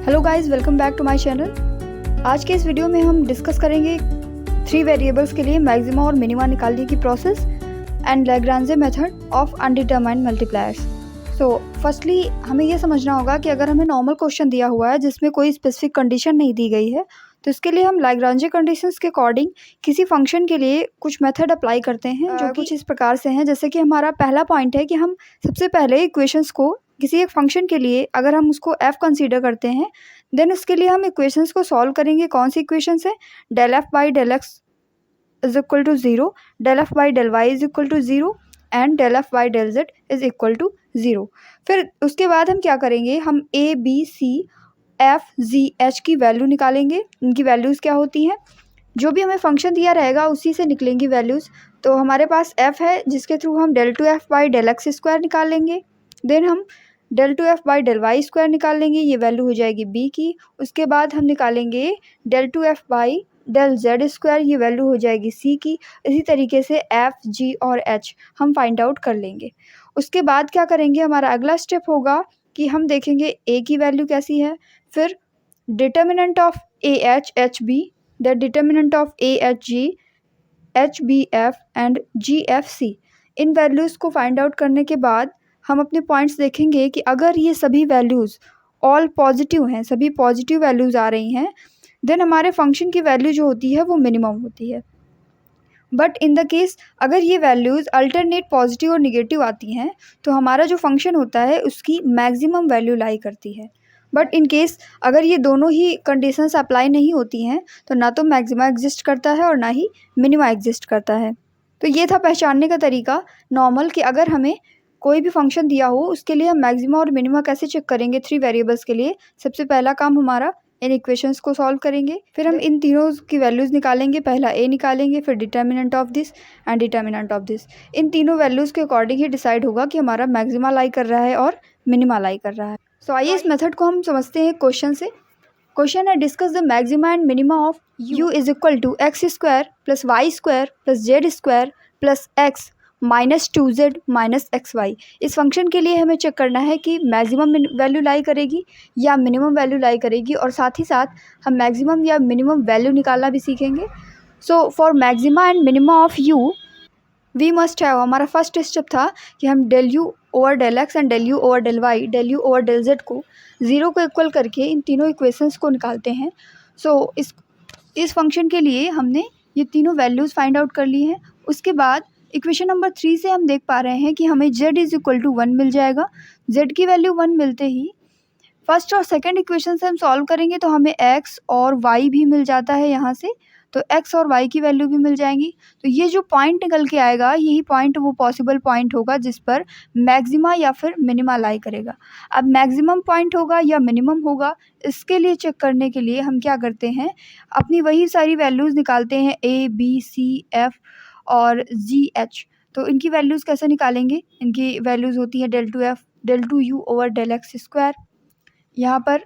Hello guys, welcome back to my channel. आज के इस वीडियो में हम डिस्कस करेंगे 3 वेरिएबल्स के लिए मैक्सिमा और मिनिमा निकालने की process and Lagrange method of undetermined multipliers. So firstly हमें ये समझना होगा कि अगर हमें नॉर्मल क्वेश्चन दिया हुआ है जिसमें कोई स्पेसिफिक कंडीशन नहीं दी गई है, तो इसके लिए हम लैग्रांजे कंडीशंस के अकॉर्डिंग किसी फंक्शन के लिए कुछ मेथड अप्लाई करते हैं जो कुछ इस प्रकार से हैं। जैसे कि हमारा पहला पॉइंट है कि हम सबसे पहले इक्वेशंस को किसी एक फंक्शन के लिए अगर हम उसको f कंसीडर करते हैं, देन उसके लिए हम इक्वेशंस को सॉल्व करेंगे। कौन सी इक्वेशंस है? del f by del x is equal to 0, del f by del y is equal to 0 and del f by del z is equal to 0। फिर उसके बाद हम क्या करेंगे, हम a b c f g h की value निकालेंगे। इनकी वैल्यूज़ क्या होती हैं? जो भी हमें फंक्शन दिया रहेगा उसी से निकलेंगी वैल्यूज़। तो हमारे पास f है जिसके थ्रू हम del two f by del x square निकाल लेंगे। देन हम del two f by del y square निकाल लेंगे, ये वैल्यू हो जाएगी b की। उसके बाद हम निकालेंगे del two f by del z square, ये वैल्यू हो जाएगी c की। इसी तरीके से f g और h हम फाइंड आउट कर लेंगे। उसके बाद क्या करेंगे, हमारा अगला स्टेप होगा कि हम देखेंगे a की वैल्यू कैसी है, फिर determinant of a h h b, the determinant of a h g h b f and g f c। In values को फाइंड आउट करने के बाद हम अपने पॉइंट्स देखेंगे कि अगर ये सभी वैल्यूज़ ऑल पॉजिटिव हैं, सभी पॉजिटिव वैल्यूज़ आ रही हैं, देन हमारे फंक्शन की वैल्यू जो होती है वो मिनिमम होती है। बट इन द केस अगर ये वैल्यूज़ अल्टरनेट पॉजिटिव और निगेटिव आती हैं, तो हमारा जो फंक्शन होता है उसकी मैक्सिमम वैल्यू लाई करती है। बट इन केस अगर ये दोनों ही कंडीशंस अप्लाई नहीं होती हैं, तो ना तो मैक्सिमा एग्जिस्ट करता है और ना ही मिनिमा एग्जिस्ट करता है। तो ये था पहचानने का तरीका नॉर्मल कि अगर हमें कोई भी फंक्शन दिया हो उसके लिए हम मैक्सिमा और मिनिमा कैसे चेक करेंगे 3 वेरिएबल्स के लिए। सबसे पहला काम हमारा इन इक्वेशंस को सॉल्व करेंगे, फिर हम इन तीनों की वैल्यूज़ निकालेंगे। पहला a निकालेंगे, फिर determinant of this and determinant of this. इन तीनों वैल्यूज़ के अकॉर्डिंग ही डिसाइड होगा कि हमारा मैक्सिमा लाई कर रहा है और मिनिमा लाई कर रहा है। सो आइए इस मेथड को हम समझते हैं क्वेश्चन से। क्वेश्चन है, discuss the maxima and minima of u is equal to x square plus y square plus z square plus x minus 2z minus x y. इस फंक्शन के लिए हमें चेक करना है कि मैक्सिमम वैल्यू लाई करेगी या मिनिमम वैल्यू लाई करेगी, और साथ ही साथ हम मैक्सिमम या मिनिमम वैल्यू निकालना भी सीखेंगे। So for maxima and minima of u we must have, हमारा फर्स्ट स्टेप था कि हम del u over del x and del u over del y, del u over del z को 0 को इक्वल करके इन तीनों इक्वेशंस को निकालते हैं। सो इस फंक्शन के लिए हमने ये तीनों वैल्यूज़ फाइंड आउट कर ली हैं। उसके बाद इक्वेशन नंबर 3 से हम देख पा रहे हैं कि हमें z इज इक्वल टू 1 मिल जाएगा। z की वैल्यू 1 मिलते ही फर्स्ट और सेकंड इक्वेशन से हम सॉल्व करेंगे तो हमें x और y भी मिल जाता है यहाँ से, तो x और y की वैल्यू भी मिल जाएंगी। तो ये जो पॉइंट निकल के आएगा, यही पॉइंट वो पॉसिबल पॉइंट होगा जिस पर मैक्सिमा या फिर मिनिमा लाई करेगा। अब मैक्सिमम पॉइंट होगा या मिनिमम होगा, इसके लिए चेक करने के लिए हम क्या करते हैं, अपनी वही सारी वैल्यूज़ निकालते हैं a b c f और g h। तो इनकी वैल्यूज़ कैसे निकालेंगे? इनकी वैल्यूज़ होती है del two f del two u over del x square. यहाँ पर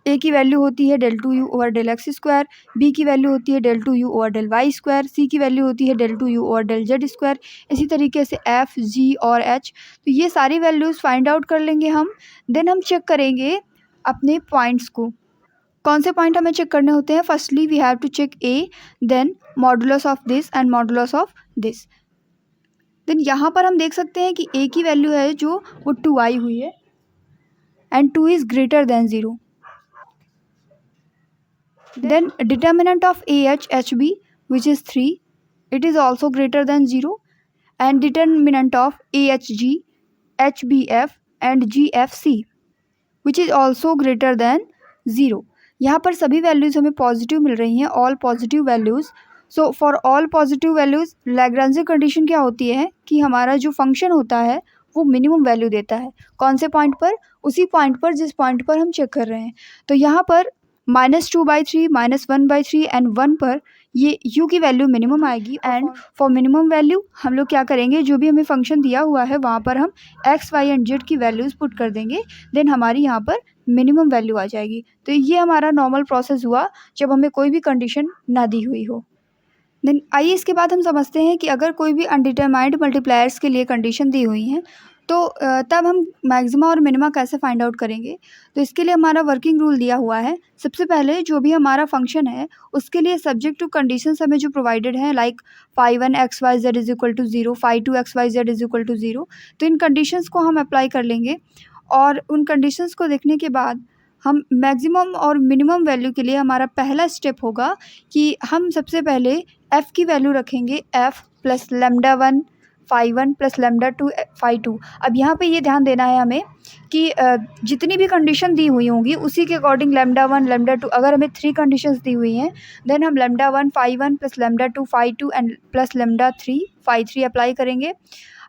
a की वैल्यू होती है del two u over del x square, b की वैल्यू होती है del two u over del y square, c की वैल्यू होती है del two u over del z square. इसी तरीके से f g और h। तो ये सारी वैल्यूज़ फाइंड आउट कर लेंगे हम। देन हम चेक करेंगे अपने पॉइंट्स को। कौन से पॉइंट हमें चेक करने होते हैं? Firstly we have to check a, then modulus of this and modulus of this. Then यहाँ पर हम देख सकते हैं कि a की वैल्यू है जो वो 2 आई हुई है and 2 is greater than 0। Then determinant of AH HB which is 3, it is also greater than 0, and determinant of AHG HBF and GFC which is also greater than 0। यहाँ पर सभी वैल्यूज़ हमें पॉजिटिव मिल रही हैं, all positive values. So for all positive values Lagrange condition क्या होती है कि हमारा जो फंक्शन होता है वो मिनिमम वैल्यू देता है। कौन से पॉइंट पर? उसी पॉइंट पर जिस पॉइंट पर हम चेक कर रहे हैं। तो यहाँ पर -2/3 -1/3 एंड 1 पर ये u की वैल्यू मिनिमम आएगी। एंड फॉर मिनिमम वैल्यू हम लोग क्या करेंगे, जो भी हमें फंक्शन दिया हुआ है वहाँ पर हम x y एंड z की वैल्यूज़ पुट कर देंगे, देन हमारी यहाँ पर मिनिमम वैल्यू आ जाएगी। तो ये हमारा नॉर्मल प्रोसेस हुआ जब हमें कोई भी कंडीशन ना दी हुई हो। देन आइए इसके बाद हम समझते हैं कि अगर कोई भी अनडिटरमाइंड मल्टीप्लायर्स के लिए कंडीशन दी हुई हैं तो तब हम मैक्सिमा और मिनिमा कैसे फाइंड आउट करेंगे? तो इसके लिए हमारा वर्किंग रूल दिया हुआ है। सबसे पहले जो भी हमारा फंक्शन है उसके लिए सब्जेक्ट टू कंडीशंस हमें जो प्रोवाइडेड हैं, like phi1 xyz is equal to 0, phi2 xyz is equal to 0, तो इन कंडीशंस को हम अप्लाई कर लेंगे और उन कंडीशंस को देखने के बाद हम मैक्सिमम और मिनिमम वैल्यू के लिए हमारा पहला स्टेप होगा कि हम सबसे पहले f की वैल्यू रखेंगे f plus λ1 phi1 plus λ2 phi2। अब यहाँ पे ये ध्यान देना है हमें कि जितनी भी कंडीशन दी हुई होंगी उसी के अकॉर्डिंग λ1 λ2, अगर हमें 3 कंडीशंस दी हुई हैं देन हम λ1 phi1 plus λ2 phi2 and plus λ3 phi3 apply करेंगे।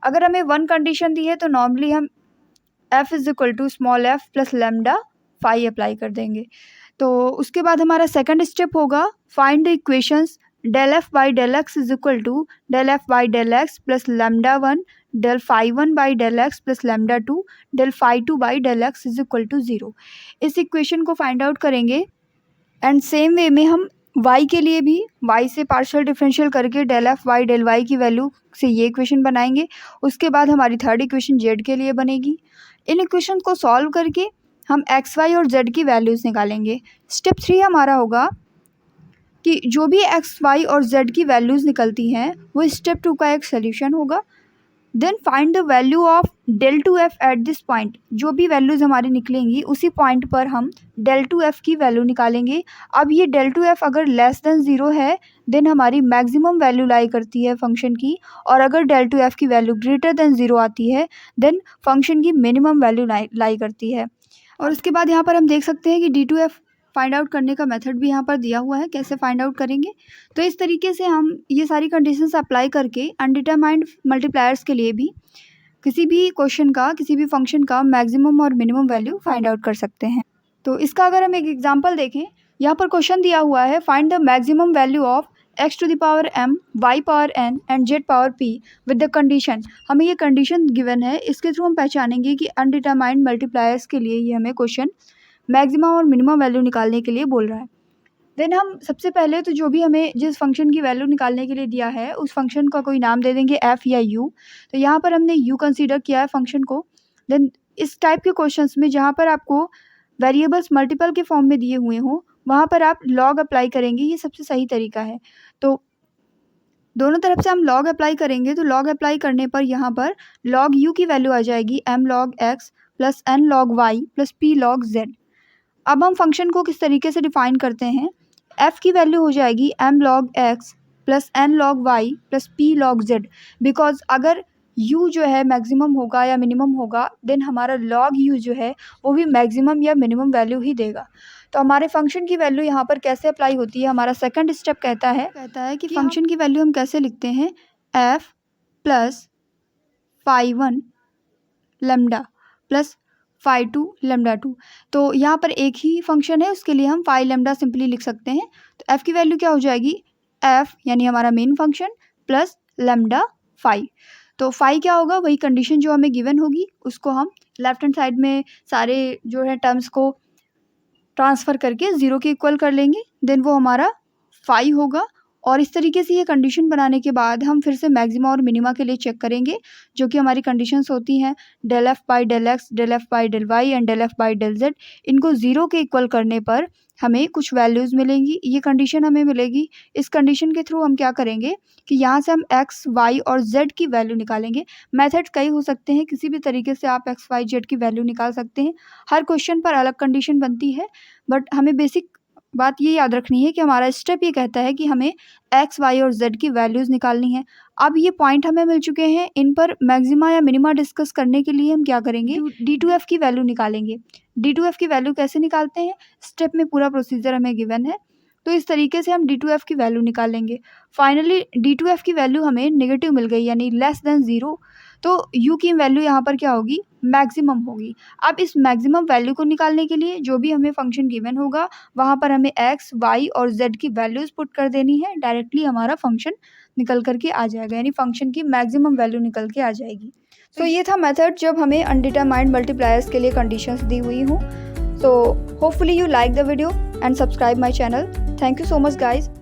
अगर हमें 1 कंडीशन दी है तो नॉर्मली हम f is equal to small f plus λ phi apply कर देंगे। तो उसके बाद हमारा सेकंड स्टेप होगा find the equations del f by del x is equal to del f by del x plus λ1 del phi1 by del x plus λ2 del phi2 by del x is equal to 0। इस equation को find out करेंगे and same way में हम y के लिए भी y से partial differential करके del f by del y की वैल्यू से ये इक्वेशन बनाएंगे। उसके बाद हमारी थर्ड इक्वेशन z के लिए बनेगी। इन इक्वेशन को सॉल्व करके हम x, y और z की वैल्यूज़ निकालेंगे। स्टेप 3 हमारा होगा कि जो भी x, y और z की वैल्यूज़ निकलती हैं वो स्टेप 2 का एक सोल्यूशन होगा। Then find the value of del two f at this point. जो भी वैल्यूज़ हमारी निकलेंगी उसी पॉइंट पर हम del टू f की वैल्यू निकालेंगे। अब ये del टू f अगर लेस देन 0 है देन हमारी मैक्सिमम वैल्यू लाई करती है फंक्शन की, और अगर del टू f की वैल्यू ग्रेटर देन 0 आती है देन फंक्शन की मिनिमम वैल्यू लाई करती है। और उसके बाद यहाँ पर हम देख सकते हैं कि d2f फाइंड आउट करने का मेथड भी यहाँ पर दिया हुआ है, कैसे फाइंड आउट करेंगे। तो इस तरीके से हम ये सारी कंडीशंस अप्लाई करके अनडिटरमाइंड मल्टीप्लायर्स के लिए भी किसी भी क्वेश्चन का, किसी भी फंक्शन का मैक्सिमम और मिनिमम वैल्यू फाइंड आउट कर सकते हैं। तो इसका अगर हम एक एग्जांपल देखें, यहाँ पर क्वेश्चन दिया हुआ है find the maximum value of x to the power m, y power n and z power p with the condition. हमें ये कंडीशन गिवन है, इसके थ्रू हम पहचानेंगे कि अनडिटरमाइंड मल्टीप्लायर्स के लिए ये हमें क्वेश्चन मैक्सिमम और मिनिमम वैल्यू निकालने के लिए बोल रहा है। देन हम सबसे पहले तो जो भी हमें जिस फंक्शन की वैल्यू निकालने के लिए दिया है उस फंक्शन का कोई नाम दे देंगे f या u। तो यहाँ पर हमने u कंसीडर किया है फंक्शन को। देन इस टाइप के क्वेश्चंस में जहाँ पर आपको वेरिएबल्स मल्टीपल के फॉर्म में दिए हुए हों वहाँ पर आप log अप्लाई करेंगे, ये सबसे सही तरीका है। तो दोनों तरफ से हम log अप्लाई करेंगे, तो log अप्लाई करने पर यहाँ पर log u की वैल्यू आ जाएगी m log x plus n log y plus p log z। अब हम फंक्शन को किस तरीके से डिफाइन करते हैं, f की वैल्यू हो जाएगी m log x plus n log y plus p log z। Because अगर u जो है मैक्सिमम होगा या मिनिमम होगा देन हमारा log u जो है वो भी मैक्सिमम या मिनिमम वैल्यू ही देगा। तो हमारे फंक्शन की वैल्यू यहाँ पर कैसे अप्लाई होती है, हमारा सेकंड स्टेप कहता है कि फंक्शन की वैल्यू हम कैसे लिखते हैं, f plus phi1 lambda plus phi2 λ2। तो यहाँ पर एक ही फंक्शन है, उसके लिए हम phi लैम्डा सिंपली लिख सकते हैं। तो f की वैल्यू क्या हो जाएगी, f यानी हमारा main function plus lambda phi। तो phi क्या होगा, वही कंडीशन जो हमें गिवन होगी उसको हम लेफ्ट हैंड साइड में सारे जो है टर्म्स को ट्रांसफ़र करके 0 के इक्वल कर लेंगे, देन वो हमारा phi होगा। और इस तरीके से ये कंडीशन बनाने के बाद हम फिर से मैक्सिमा और मिनिमा के लिए चेक करेंगे, जो कि हमारी कंडीशंस होती हैं del f by del x, del f by del y and del f by del z। इनको 0 के इक्वल करने पर हमें कुछ वैल्यूज़ मिलेंगी, ये कंडीशन हमें मिलेगी। इस कंडीशन के थ्रू हम क्या करेंगे कि यहाँ से हम x, y और z की वैल्यू निकालेंगे। मेथड्स कई हो सकते हैं, किसी भी तरीके से आप x, y, z की वैल्यू निकाल सकते हैं। हर क्वेश्चन पर अलग कंडीशन बनती है, बट हमें बेसिक बात ये याद रखनी है कि हमारा स्टेप ये कहता है कि हमें x, y और z की वैल्यूज़ निकालनी है। अब ये पॉइंट हमें मिल चुके हैं, इन पर मैक्सिमा या मिनिमा डिस्कस करने के लिए हम क्या करेंगे, d2f की वैल्यू निकालेंगे। d2f की वैल्यू कैसे निकालते हैं, स्टेप में पूरा प्रोसीजर हमें गिवन है। तो इस तरीके से हम d2f की वैल्यू निकालेंगे। फाइनली d2f की वैल्यू हमें नेगेटिव मिल गई, यानी लेस देन 0। तो u की वैल्यू यहाँ पर क्या होगी, मैक्सिमम होगी। अब इस मैक्सिमम वैल्यू को निकालने के लिए जो भी हमें फंक्शन गिवन होगा वहाँ पर हमें x, y और z की वैल्यूज़ पुट कर देनी है, डायरेक्टली हमारा फंक्शन निकल करके आ जाएगा, यानी फंक्शन की मैक्सिमम वैल्यू निकल के आ जाएगी। तो ये था मेथड जब हमें अनडिटरमाइंड मल्टीप्लायर्स के लिए कंडीशंस दी हुई हों। So hopefully you like the video and subscribe my channel. Thank you so much guys.